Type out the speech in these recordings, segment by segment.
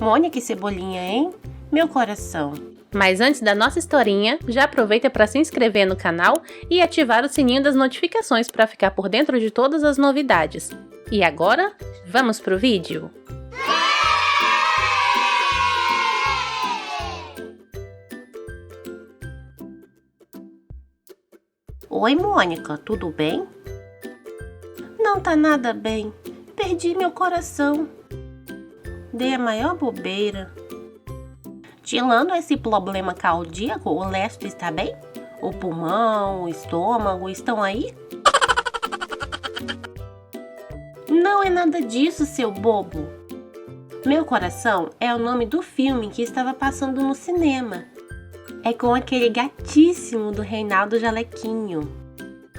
Mônica e Cebolinha, hein? Meu coração. Mas antes da nossa historinha, já aproveita para se inscrever no canal e ativar o sininho das notificações para ficar por dentro de todas as novidades. E agora, vamos pro vídeo? Oi, Mônica, tudo bem? Não tá nada bem. Perdi meu coração. Dei a maior bobeira. Tirando esse problema cardíaco, o resto está bem? O pulmão, o estômago estão aí? Não é nada disso, seu bobo. Meu coração é o nome do filme que estava passando no cinema. É com aquele gatíssimo do Reinaldo Jalequinho.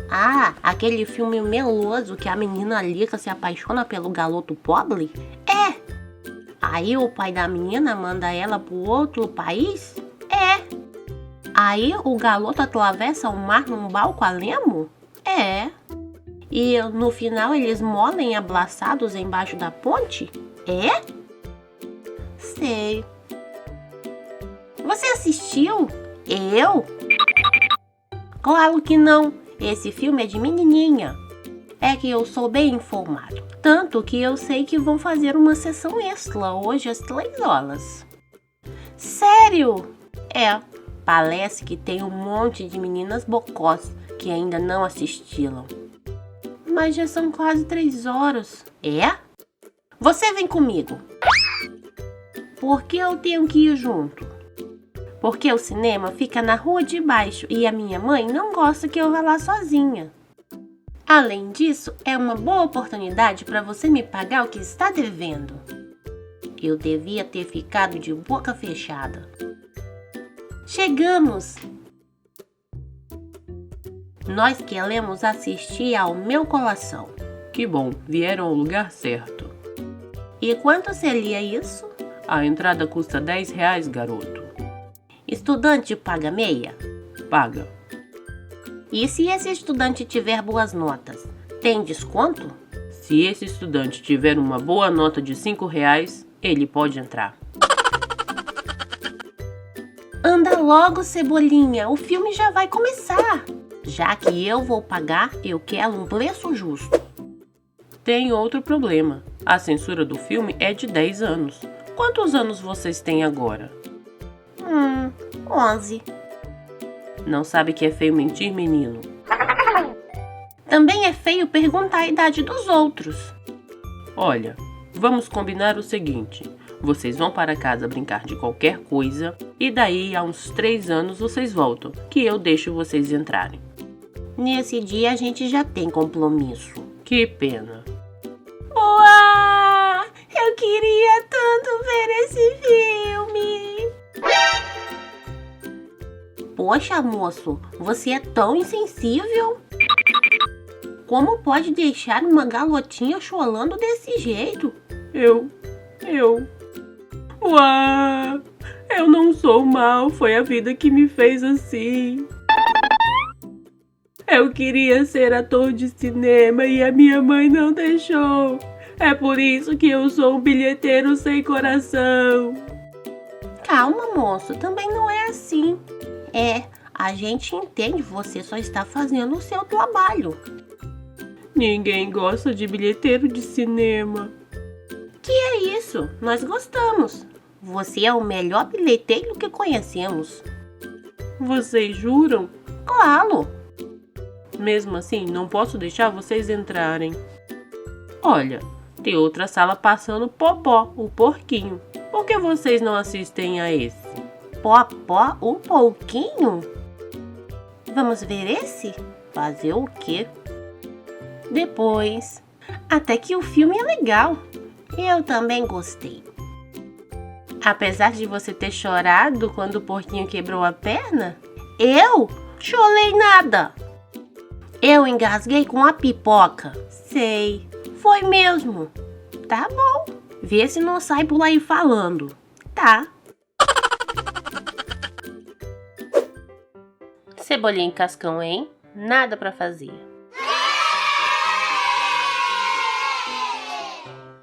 Ah, aquele filme meloso que a menina Lica se apaixona pelo garoto pobre? É! Aí o pai da menina manda ela pro outro país? É! Aí o garoto atravessa o mar num barco a remo? É! E no final eles morrem abraçados embaixo da ponte? É? Sei. Você assistiu? Eu? Claro que não. Esse filme é de menininha. É que eu sou bem informado. Tanto que eu sei que vão fazer uma sessão extra hoje às 3 horas. Sério? É. Parece que tem um monte de meninas bocós que ainda não assistiram. Mas já são quase 3 horas. É? Você vem comigo. Por que eu tenho que ir junto? Porque o cinema fica na rua de baixo e a minha mãe não gosta que eu vá lá sozinha. Além disso, é uma boa oportunidade para você me pagar o que está devendo. Eu devia ter ficado de boca fechada. Chegamos! Nós queremos assistir ao Meu Coração. Que bom, vieram ao lugar certo. E quanto seria isso? A entrada custa R$10, garoto. Estudante paga meia? Paga. E se esse estudante tiver boas notas, tem desconto? Se esse estudante tiver uma boa nota de R$5, ele pode entrar. Anda logo, Cebolinha, o filme já vai começar. Já que eu vou pagar, eu quero um preço justo. Tem outro problema. A censura do filme é de 10 anos. Quantos anos vocês têm agora? 11. Não sabe que é feio mentir, menino? Também é feio perguntar a idade dos outros. Olha, vamos combinar o seguinte. Vocês vão para casa brincar de qualquer coisa e daí a uns 3 anos vocês voltam, que eu deixo vocês entrarem. Nesse dia a gente já tem compromisso. Que pena. Uau! Eu queria tanto ver esse filme! Poxa, moço, você é tão insensível? Como pode deixar uma garotinha chorando desse jeito? Eu... Uau! Eu não sou mal, foi a vida que me fez assim. Eu queria ser ator de cinema e a minha mãe não deixou. É por isso que eu sou um bilheteiro sem coração. Calma, moço, também não é assim. A gente entende, você só está fazendo o seu trabalho. Ninguém gosta de bilheteiro de cinema. Que é isso? Nós gostamos. Você é o melhor bilheteiro que conhecemos. Vocês juram? Claro. Mesmo assim, não posso deixar vocês entrarem. Olha, tem outra sala passando Popó, o porquinho. Por que vocês não assistem a esse? Popó, o porquinho? Vamos ver esse? Fazer o quê? Depois. Até que o filme é legal. Eu também gostei. Apesar de você ter chorado quando o porquinho quebrou a perna, eu chorei nada. Eu engasguei com a pipoca. Sei, foi mesmo. Tá bom. Vê se não sai por aí falando. Tá. Cebolinha e Cascão, hein? Nada pra fazer.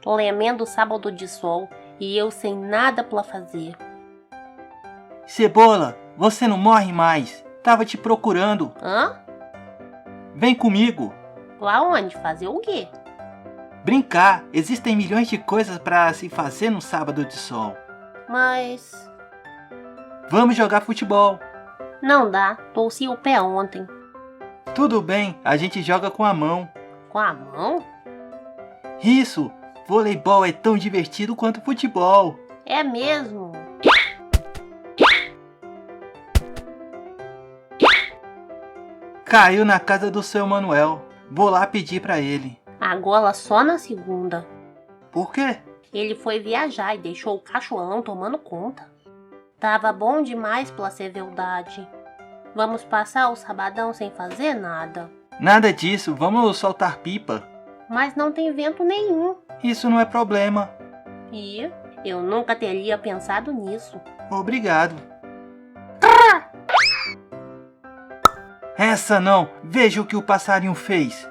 Tremendo sábado de sol e eu sem nada pra fazer. Cebola, você não morre mais. Tava te procurando. Hã? Vem comigo. Pra onde? Fazer o quê? Brincar. Existem milhões de coisas para se fazer no sábado de sol. Mas... Vamos jogar futebol. não dá, torci o pé ontem. Tudo bem, a gente joga com a mão. Com a mão? Isso, voleibol é tão divertido quanto futebol. É mesmo. Caiu na casa do seu Manuel. Vou lá pedir pra ele. Agora só na segunda. Por quê? Ele foi viajar e deixou o cachorrão tomando conta. Tava bom demais pra ser verdade. Vamos passar o sabadão sem fazer nada. Nada disso, vamos soltar pipa. Mas não tem vento nenhum. Isso não é problema. E eu nunca teria pensado nisso. Obrigado. Essa não! Veja o que o passarinho fez.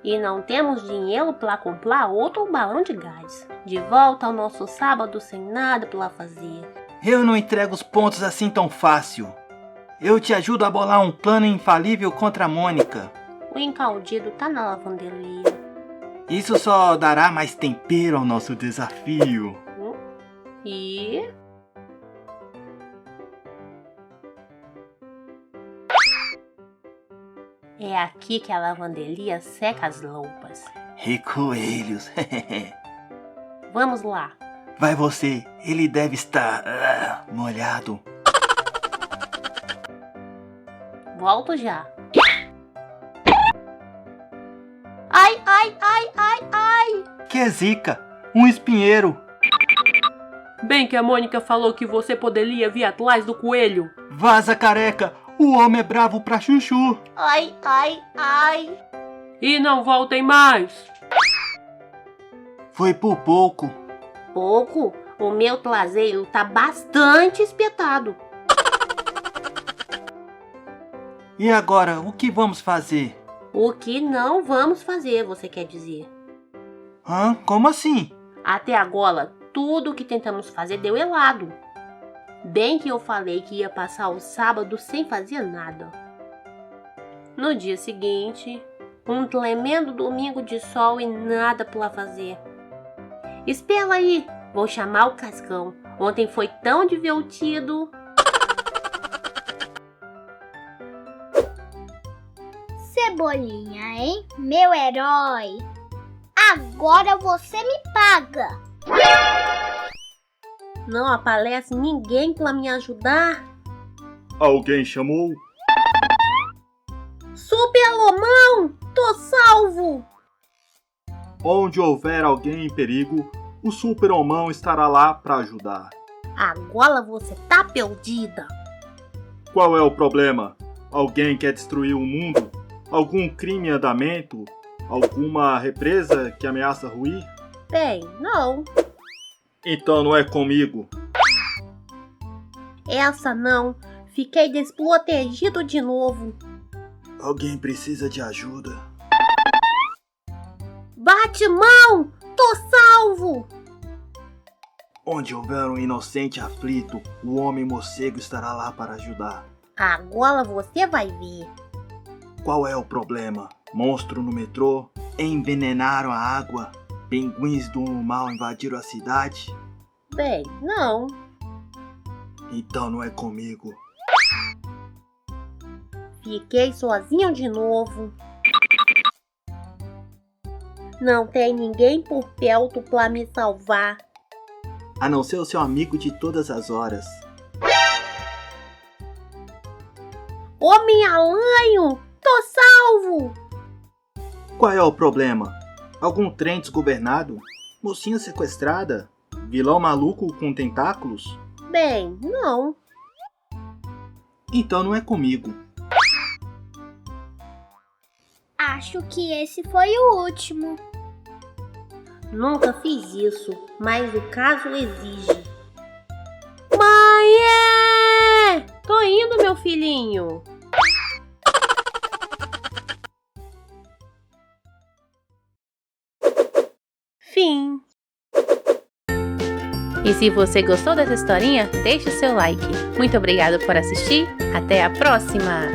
E não temos dinheiro para comprar outro balão de gás. De volta ao nosso sábado sem nada para fazer. Eu não entrego os pontos assim tão fácil. Eu te ajudo a bolar um plano infalível contra a Mônica. O encaldido tá na lavanderia. Isso só dará mais tempero ao nosso desafio. E... é aqui que a lavanderia seca as roupas. E coelhos. Vamos lá. Vai você, ele deve estar molhado. Volto já. Ai, ai, ai, ai, ai. Que zica, um espinheiro. Bem que a Mônica falou que você poderia vir atrás do coelho. Vaza, careca, o homem é bravo pra chuchu. Ai, ai, ai. E não voltem mais. Foi por pouco. Pouco? O meu traseiro tá bastante espetado. E agora, o que vamos fazer? O que não vamos fazer, você quer dizer? Hã? Como assim? Até agora, tudo o que tentamos fazer deu errado. Bem que eu falei que ia passar o sábado sem fazer nada. No dia seguinte, um tremendo domingo de sol e nada pra fazer. Espera aí, vou chamar o Cascão. Ontem foi tão divertido. Cebolinha, hein? Meu herói. Agora você me paga. Não aparece ninguém pra me ajudar. Alguém chamou? Super Lomão, tô salvo! Onde houver alguém em perigo, o Super-Homão estará lá para ajudar. Agora você tá perdida. Qual é o problema? Alguém quer destruir o mundo? Algum crime em andamento? Alguma represa que ameaça ruir? Bem, não. Então não é comigo. Essa não. Fiquei desprotegido de novo. Alguém precisa de ajuda. Batimão! Tô salvo! Onde houver um inocente aflito, o homem morcego estará lá para ajudar. Agora você vai ver. Qual é o problema? Monstro no metrô? Envenenaram a água? Pinguins do mal invadiram a cidade? Bem, não. Então não é comigo. Fiquei sozinho de novo. Não tem ninguém por perto pra me salvar. A não ser o seu amigo de todas as horas. Homem-Aranho! Tô salvo! Qual é o problema? Algum trem desgovernado? Mocinha sequestrada? Vilão maluco com tentáculos? Bem, não. Então não é comigo. Acho que esse foi o último. Nunca fiz isso, mas o caso exige. Mãe! Tô indo, meu filhinho. Fim. E se você gostou dessa historinha, deixe seu like. Muito obrigado por assistir. Até a próxima!